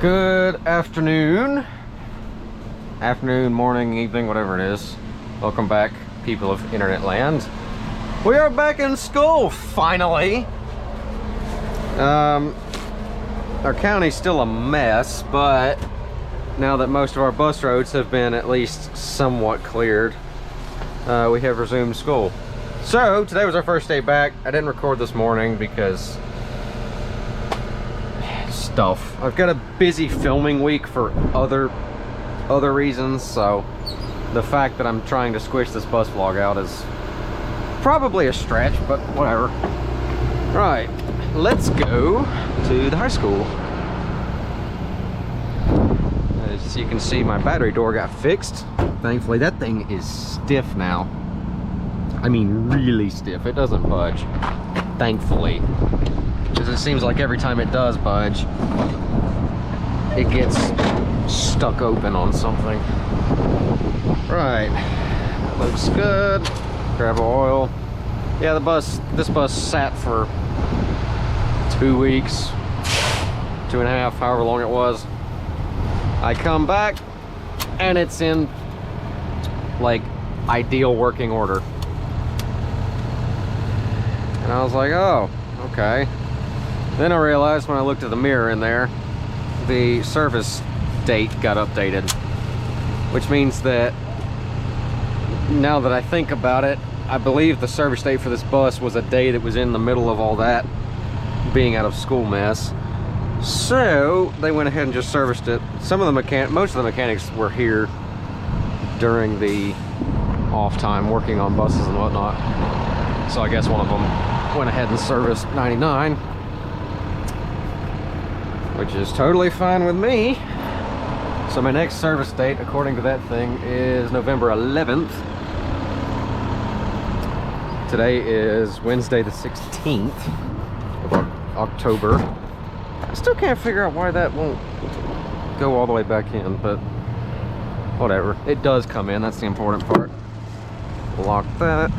Good afternoon, morning, evening, whatever it is. Welcome back, people of internet land. We are back in school, finally. Our county's still a mess, but now that most of our bus roads have been at least somewhat cleared, we have resumed school. So today was our first day back. I didn't record this morning because stuff. I've got a busy filming week for other reasons, so the fact that I'm trying to squish this bus vlog out is probably a stretch, but whatever. Right, let's go to the high school. As you can see, my battery door got fixed. Thankfully, that thing is stiff now. I mean, really stiff. It doesn't budge, thankfully. Because it seems like every time it does budge, it gets stuck open on something. Right, looks good. Grab oil. Yeah, this bus sat for 2 weeks, 2.5, however long it was. I come back and it's in like ideal working order. And I was like, oh, okay. Then I realized when I looked at the mirror in there, the service date got updated, which means that now that I think about it, I believe the service date for this bus was a day that was in the middle of all that being out of school mess. So they went ahead and just serviced it. Most of the mechanics were here during the off time working on buses and whatnot. So I guess one of them went ahead and serviced 99. Which is totally fine with me. So my next service date, according to that thing, is November 11th. Today is Wednesday the 16th of October. I still can't figure out why that won't go all the way back in, but whatever. It does come in, that's the important part. Lock that.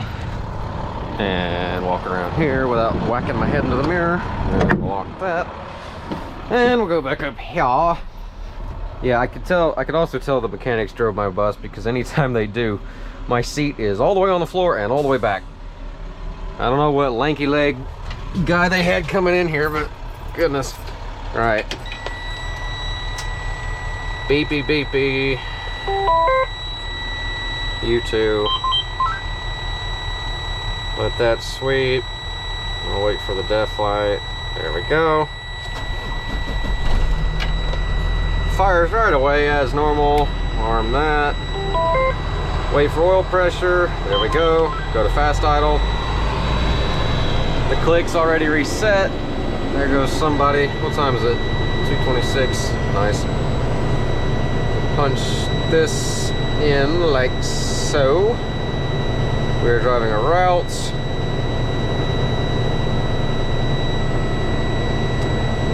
And walk around here without whacking my head into the mirror. And lock that. And we'll go back up here. Yeah, I could also tell the mechanics drove my bus, because anytime they do, my seat is all the way on the floor and all the way back. I don't know what lanky leg guy they had coming in here, but goodness. All right. Beepy beepy. You too. Let that sweep. I'll wait for the death light. There we go. Fires right away as normal. Arm that. Wait for oil pressure. There we go. Go to fast idle. The click's already reset. There goes somebody. What time is it? 2:26. Nice. Punch this in like so. We're driving a route.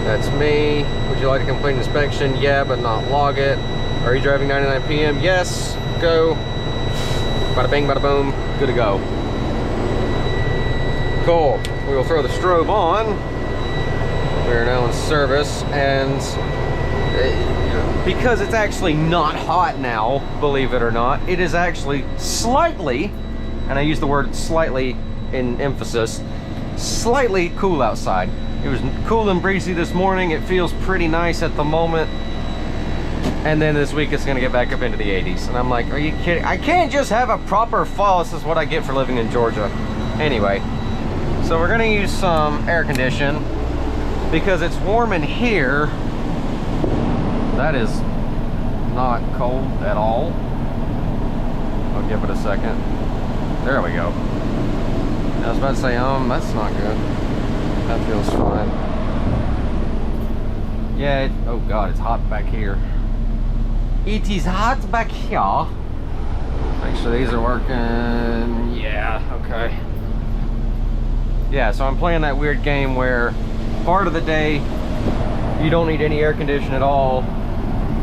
That's me. Would you like a complete inspection? Yeah, but not log it. Are you driving 99 PM? Yes. Go. Bada bing, bada boom. Good to go. Cool. We will throw the strobe on. We are now in service, and because it's actually not hot now, believe it or not, it is actually slightly, and I use the word slightly in emphasis, slightly cool outside. It was cool and breezy this morning. It feels pretty nice at the moment. And then this week it's gonna get back up into the 80s. And I'm like, are you kidding? I can't just have a proper fall. This is what I get for living in Georgia. Anyway, so we're gonna use some air condition because it's warm in here. That is not cold at all. I'll give it a second. There we go. I was about to say, that's not good. That feels fine. Yeah, oh God, it's hot back here. It is hot back here. Make sure these are working. Yeah, okay. Yeah, so I'm playing that weird game where part of the day you don't need any air conditioning at all,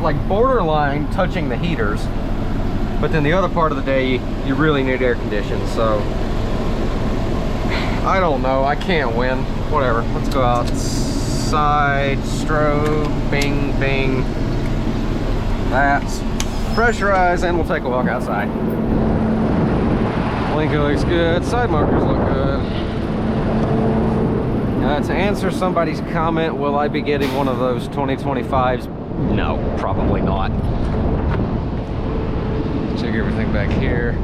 like borderline touching the heaters, but then the other part of the day you really need air conditioning. So I don't know, I can't win. Whatever, let's go outside. side, strobe, bing, bing. That's pressurized, and we'll take a walk outside. Blinker looks good, side markers look good. To answer somebody's comment, will I be getting one of those 2025s? No, probably not. Check everything back here.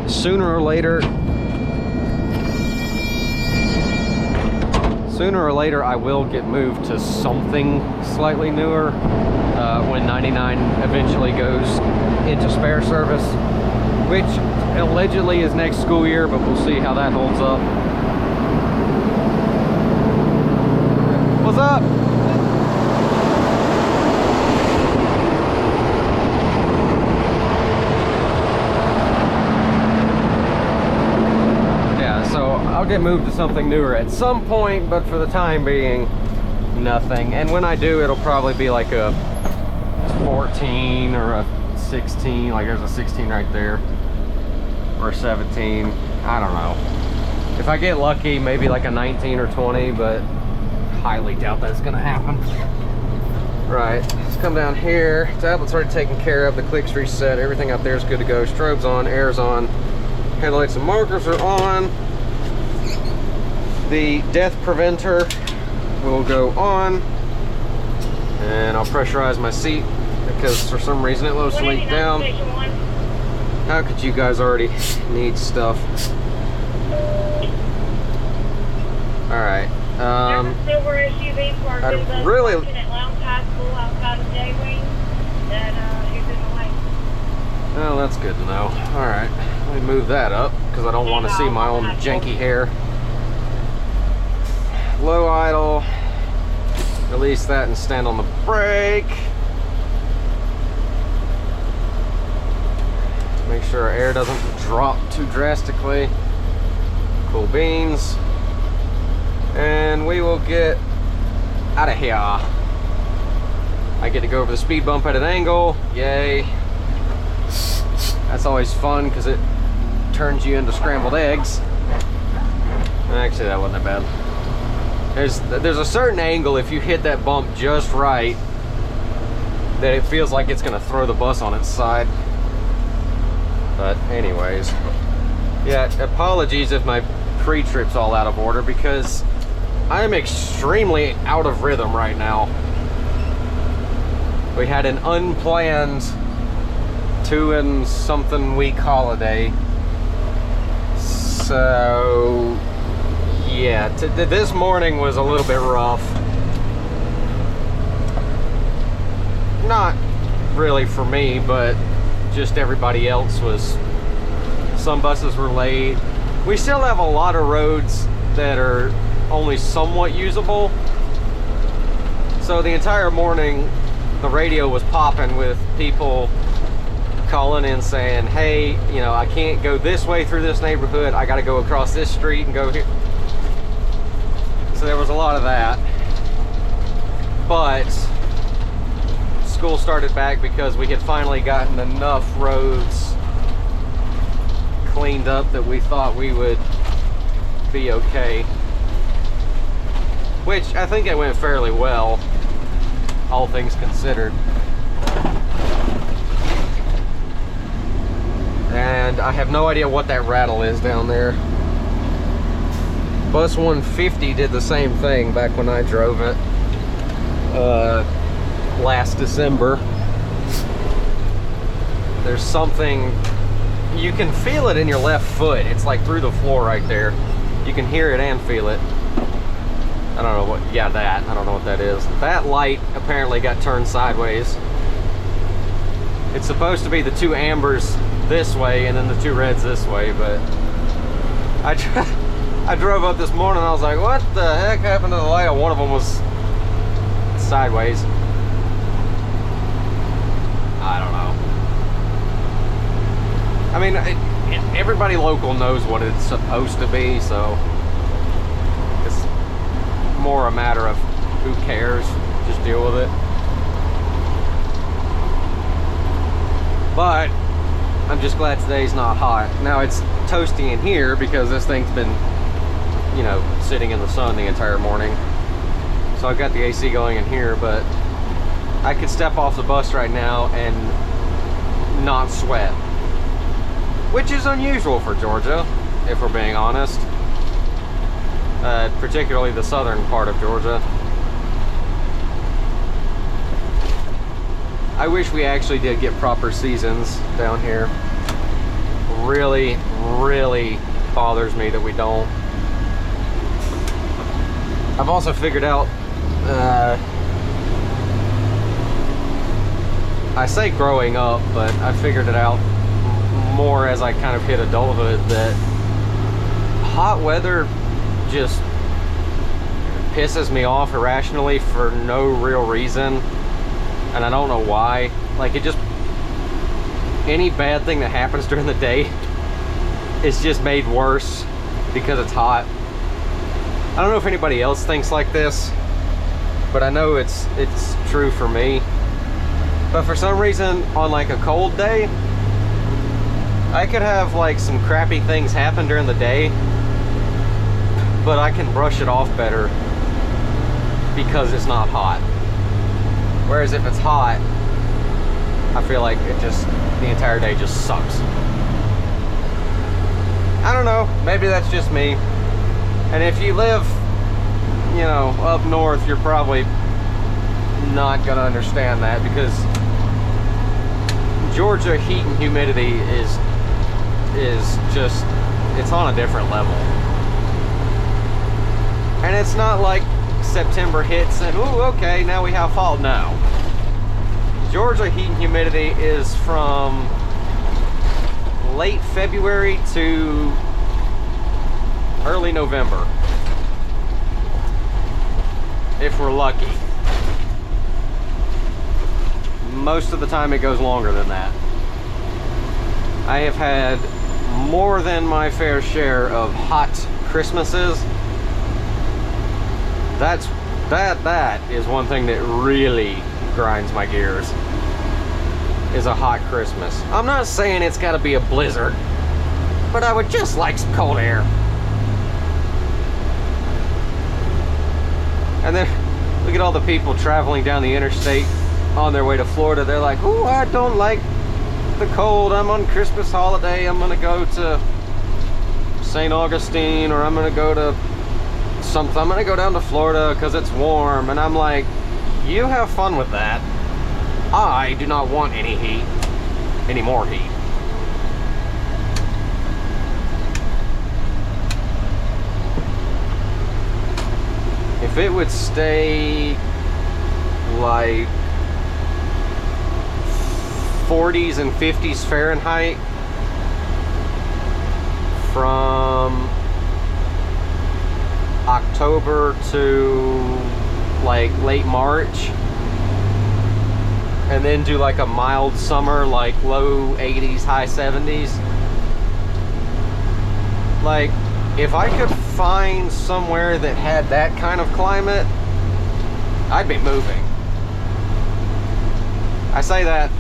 Sooner or later, I will get moved to something slightly newer when 99 eventually goes into spare service, which allegedly is next school year, but we'll see how that holds up. What's up? Yeah, so I'll get moved to something newer at some point, but for the time being, nothing. And when I do, it'll probably be like a 14 or a 16, like there's a 16 right there, or a 17, I don't know. If I get lucky, maybe like a 19 or 20, but highly doubt that's gonna happen. Right, let's come down here. Tablet's already taken care of, the clicks reset, everything out there is good to go. Strobe's on, air's on, headlights and markers are on. The death preventer will go on, and I'll pressurize my seat because for some reason it loves to lay down. How could you guys already need stuff? I'd really well, that's good to know. All right, let me move that up because I don't want to see my own janky hair. Low idle, release that and stand on the brake. Make sure our air doesn't drop too drastically. Cool beans. And we will get out of here. I get to go over the speed bump at an angle. Yay. That's always fun because it turns you into scrambled eggs. Actually, that wasn't that bad. There's a certain angle, if you hit that bump just right, that it feels like it's gonna throw the bus on its side. But anyways, yeah, apologies if my pre-trip's all out of order because I am extremely out of rhythm right now. We had an unplanned 2-and-something week holiday. So yeah, this morning was a little bit rough. Not really for me, but just everybody else was. Some buses were late. We still have a lot of roads that are only somewhat usable. So the entire morning, the radio was popping with people calling in saying, hey, you know, I can't go this way through this neighborhood. I got to go across this street and go here. So there was a lot of that. But school started back because we had finally gotten enough roads cleaned up that we thought we would be okay. Which I think it went fairly well, all things considered. And I have no idea what that rattle is down there. Bus 150 did the same thing back when I drove it last December. There's something, you can feel it in your left foot. It's like through the floor right there. You can hear it and feel it. I don't know what, yeah, that. I don't know what that is. That light apparently got turned sideways. It's supposed to be the 2 ambers this way and then the 2 reds this way, but I drove up this morning and I was like, what the heck happened to the light? One of them was sideways. I don't know. I mean, everybody local knows what it's supposed to be, so it's more a matter of who cares. Just deal with it. But I'm just glad today's not hot. Now it's toasty in here because this thing's been, you know, sitting in the sun the entire morning. so I've got the AC going in here, but I could step off the bus right now and not sweat, which is unusual for Georgia, if we're being honest. Particularly the southern part of Georgia. I wish we actually did get proper seasons down here. Really, really bothers me that we don't. I've also figured out, I say growing up, but I figured it out more as I kind of hit adulthood, that hot weather just pisses me off irrationally for no real reason, and I don't know why. Like, it just, any bad thing that happens during the day is just made worse because it's hot. I don't know if anybody else thinks like this, but I know it's true for me. But for some reason, on like a cold day, I could have like some crappy things happen during the day, but I can brush it off better because it's not hot. Whereas if it's hot, I feel like it just, the entire day just sucks. I don't know, maybe that's just me. And if you live, you know, up north, you're probably not gonna understand that, because Georgia heat and humidity is just, it's on a different level. And it's not like September hits and, ooh, okay, now we have fall. No. Georgia heat and humidity is from late February to early November, if we're lucky. Most of the time it goes longer than that. I have had more than my fair share of hot Christmases. That is one thing that really grinds my gears, is a hot Christmas. I'm not saying it's got to be a blizzard, but I would just like some cold air. And then look at all the people traveling down the interstate on their way to Florida. They're like, "Ooh, I don't like the cold. I'm on Christmas holiday. I'm gonna go to St. Augustine, or I'm gonna go to something. I'm gonna go down to Florida because it's warm." And I'm like, you have fun with that. I do not want any heat, any more heat. If it would stay like 40s and 50s Fahrenheit from October to like late March, and then do like a mild summer, like low 80s, high 70s. Like, if I could find somewhere that had that kind of climate, I'd be moving. I say that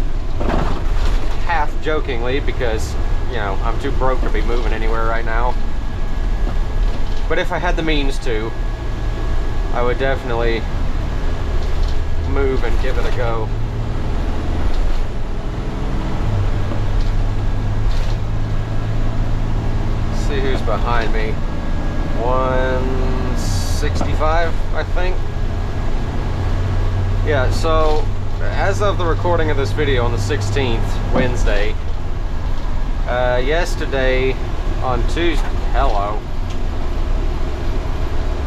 half jokingly because, you know, I'm too broke to be moving anywhere right now. But if I had the means to, I would definitely move and give it a go. Let's see who's behind me. 165, I think. Yeah, so as of the recording of this video on the 16th, Wednesday, yesterday on Tuesday,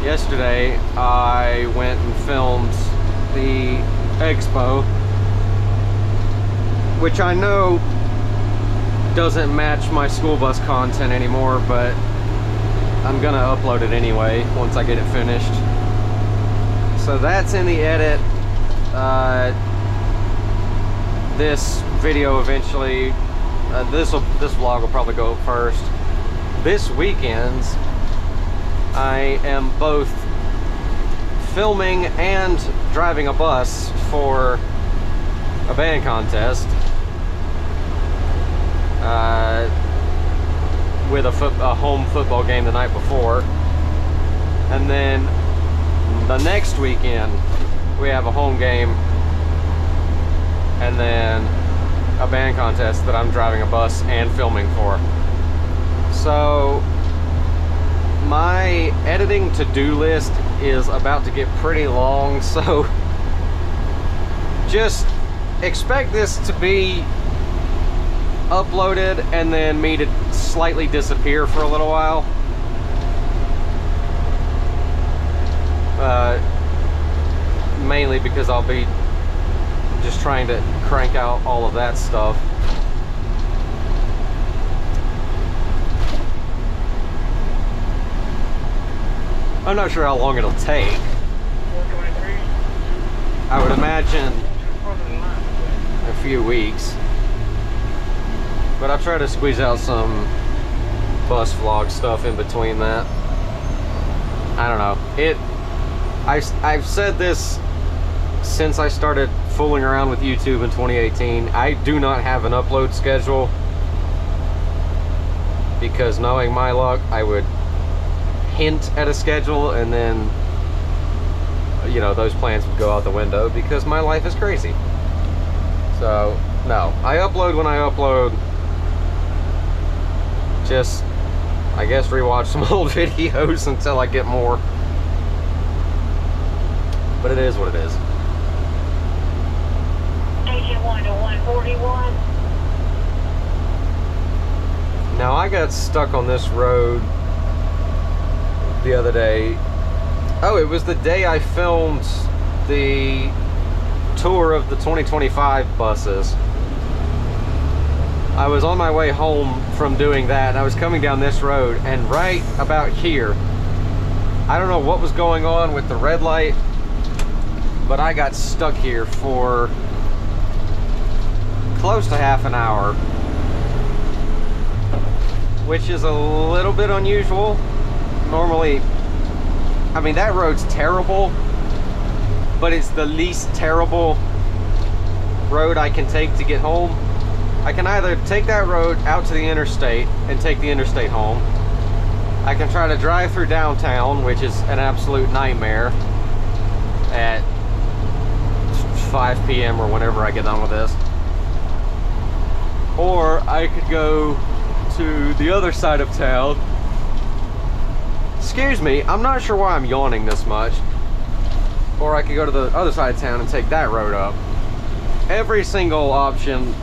yesterday I went and filmed the expo, which I know doesn't match my school bus content anymore, but I'm gonna upload it anyway once I get it finished. So that's in the edit. This video eventually, this vlog will probably go up first. This weekend I am both filming and driving a bus for a band contest with a home football game the night before. And then the next weekend we have a home game, and then a band contest that I'm driving a bus and filming for. So my editing to-do list is about to get pretty long, so just expect this to be uploaded and then me to slightly disappear for a little while. Mainly because I'll be just trying to crank out all of that stuff. I'm not sure how long it'll take. I would imagine a few weeks. But I'll try to squeeze out some bus vlog stuff in between that. I don't know. I've said this since I started fooling around with YouTube in 2018. I do not have an upload schedule, because knowing my luck, I would hint at a schedule and then, you know, those plans would go out the window because my life is crazy. So no, I upload when I upload. Just, I guess, rewatch some old videos until I get more. But it is what it is. Station 1 to 141. Now, I got stuck on this road the other day. Oh, it was the day I filmed the tour of the 2025 buses. I was on my way home from doing that, and I was coming down this road, and right about here, I don't know what was going on with the red light, but I got stuck here for close to half an hour, which is a little bit unusual. Normally, I mean, that road's terrible, but it's the least terrible road I can take to get home. I can either take that road out to the interstate and take the interstate home. I can try to drive through downtown, which is an absolute nightmare, at 5 p.m. or whenever I get done with this. Or I could go to the other side of town. Excuse me, I'm not sure why I'm yawning this much. Or I could go to the other side of town and take that road up. Every single option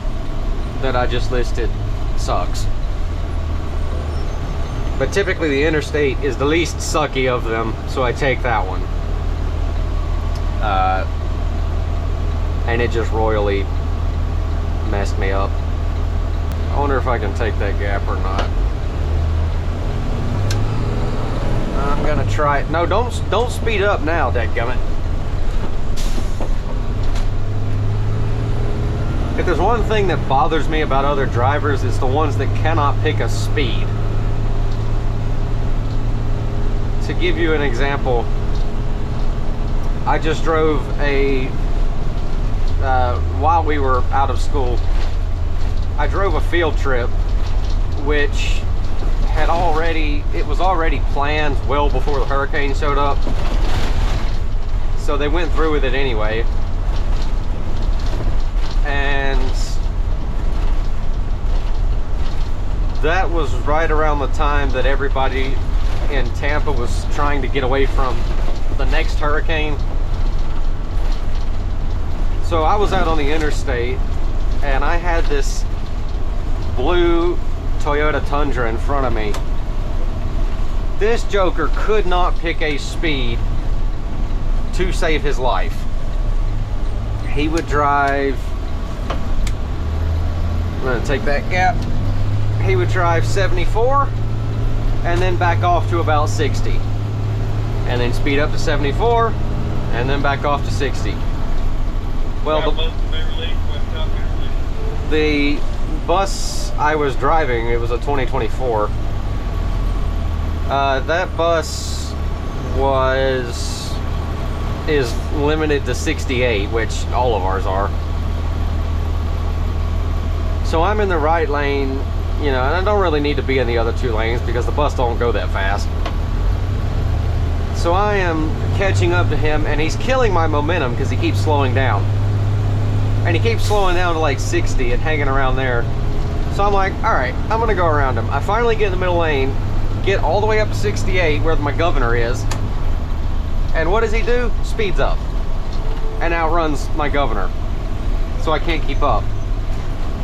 that I just listed sucks. But typically the interstate is the least sucky of them, so I take that one. And it just royally messed me up. I wonder if I can take that gap or not. I'm gonna try it. No, don't speed up now, dadgummit. If there's one thing that bothers me about other drivers, it's the ones that cannot pick a speed. To give you an example, I just drove while we were out of school, I drove a field trip, which it was already planned well before the hurricane showed up. So they went through with it anyway. And that was right around the time that everybody in Tampa was trying to get away from the next hurricane. So I was out on the interstate, and I had this blue Toyota Tundra in front of me. This joker could not pick a speed to save his life. He would drive, I'm gonna take that gap. He would drive 74 and then back off to about 60. And then speed up to 74 and then back off to 60. Well, the bus I was driving, it was a 2024. That bus is limited to 68, which all of ours are. So I'm in the right lane, you know, and I don't really need to be in the other two lanes because the bus don't go that fast. So I am catching up to him, and he's killing my momentum because he keeps slowing down. And he keeps slowing down to like 60 and hanging around there. So I'm like, all right, I'm gonna go around him. I finally get in the middle lane, get all the way up to 68 where my governor is. And what does he do? Speeds up and outruns my governor. So I can't keep up.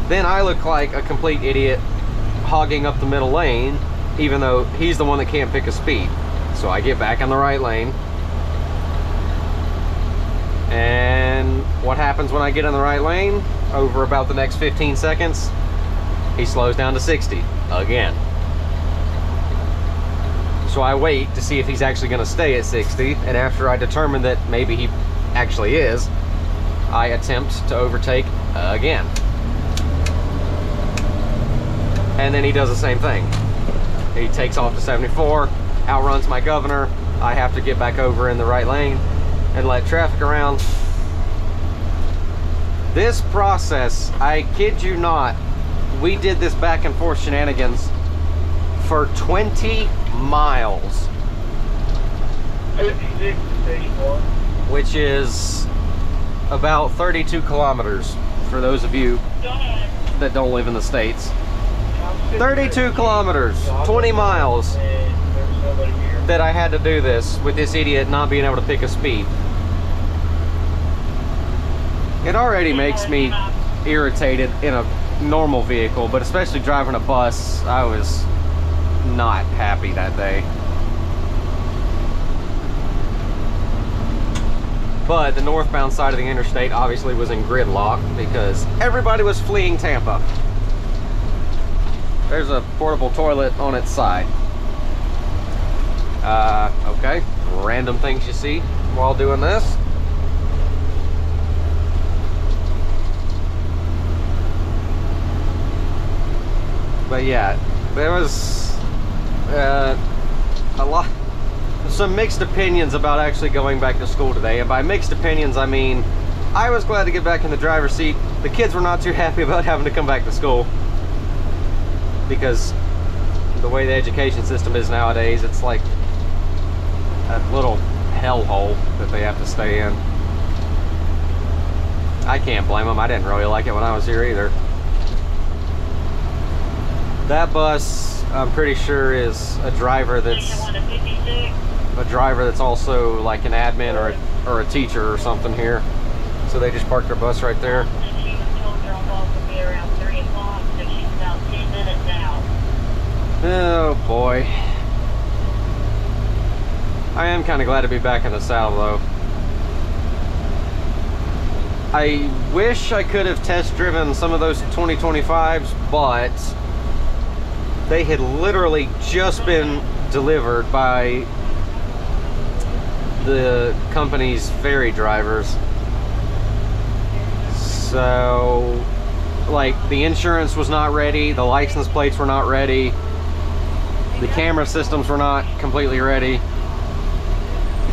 Then I look like a complete idiot hogging up the middle lane, even though he's the one that can't pick a speed. So I get back in the right lane. And what happens when I get in the right lane? Over about the next 15 seconds, he slows down to 60 again. So I wait to see if he's actually going to stay at 60, and after I determine that maybe he actually is, I attempt to overtake again. And then he does the same thing. He takes off to 74, outruns my governor. I have to get back over in the right lane and let traffic around. This process, I kid you not, we did this back and forth shenanigans for 20 miles. 56 to 61. Which is about 32 kilometers for those of you that don't live in the States. 32 kilometers, 20 miles that I had to do this with this idiot not being able to pick a speed. It already makes me irritated in a normal vehicle, but especially driving a bus, I was not happy that day. But the northbound side of the interstate obviously was in gridlock because everybody was fleeing Tampa. There's a portable toilet on its side. Okay, random things you see while doing this. But yeah, there was some mixed opinions about actually going back to school today. And by mixed opinions, I mean, I was glad to get back in the driver's seat. The kids were not too happy about having to come back to school, because the way the education system is nowadays, it's like a little hellhole that they have to stay in. I can't blame them. I didn't really like it when I was here either. That bus, I'm pretty sure, is a driver that's also like an admin or a teacher or something here. So they just parked their bus right there. Oh boy. I am kind of glad to be back in the saddle though. I wish I could have test driven some of those 2025s, but they had literally just been delivered by the company's ferry drivers. So, like, the insurance was not ready, the license plates were not ready, the camera systems were not completely ready.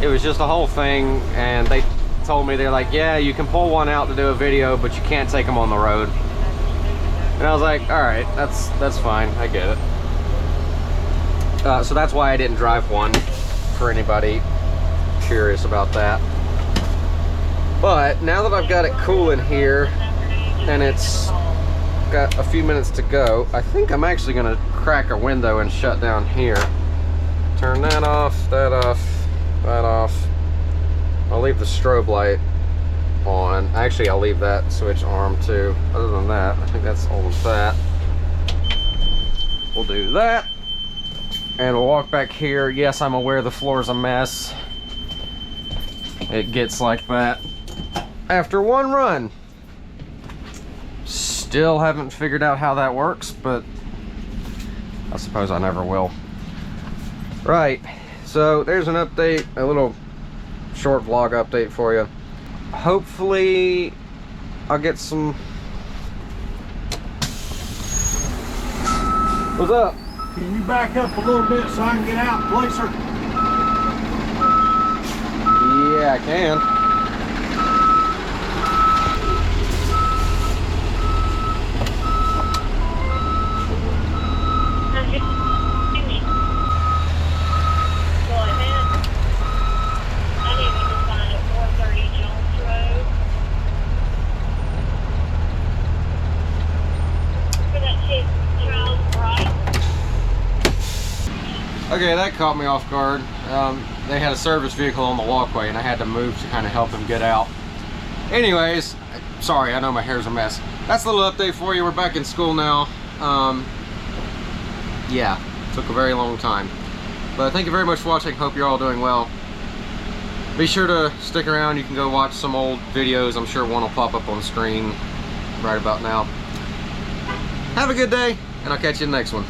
It was just a whole thing, and they told me, they're like, yeah, you can pull one out to do a video, but you can't take them on the road. And I was like, all right, that's fine, I get it. So that's why I didn't drive one, for anybody curious about that. But now that I've got it cool in here, and it's got a few minutes to go, I think I'm actually gonna crack a window and shut down here. Turn that off, that off, that off. I'll leave the strobe light on. Actually, I'll leave that switch arm too. Other than that, I think that's all of that. We'll do that. And we'll walk back here. Yes, I'm aware the floor's a mess. It gets like that after one run. Still haven't figured out how that works, but I suppose I never will. Right, so there's an update, a little short vlog update for you. Hopefully I'll get some... What's up? Can you back up a little bit so I can get out and place her? Yeah, I can. Go ahead. Okay, that caught me off guard. They had a service vehicle on the walkway and I had to move to kind of help him get out. Anyways, sorry, I know my hair's a mess. That's a little update for you. We're back in school now. Yeah, took a very long time. But thank you very much for watching. Hope you're all doing well. Be sure to stick around. You can go watch some old videos. I'm sure one will pop up on the screen right about now. Have a good day, and I'll catch you in the next one.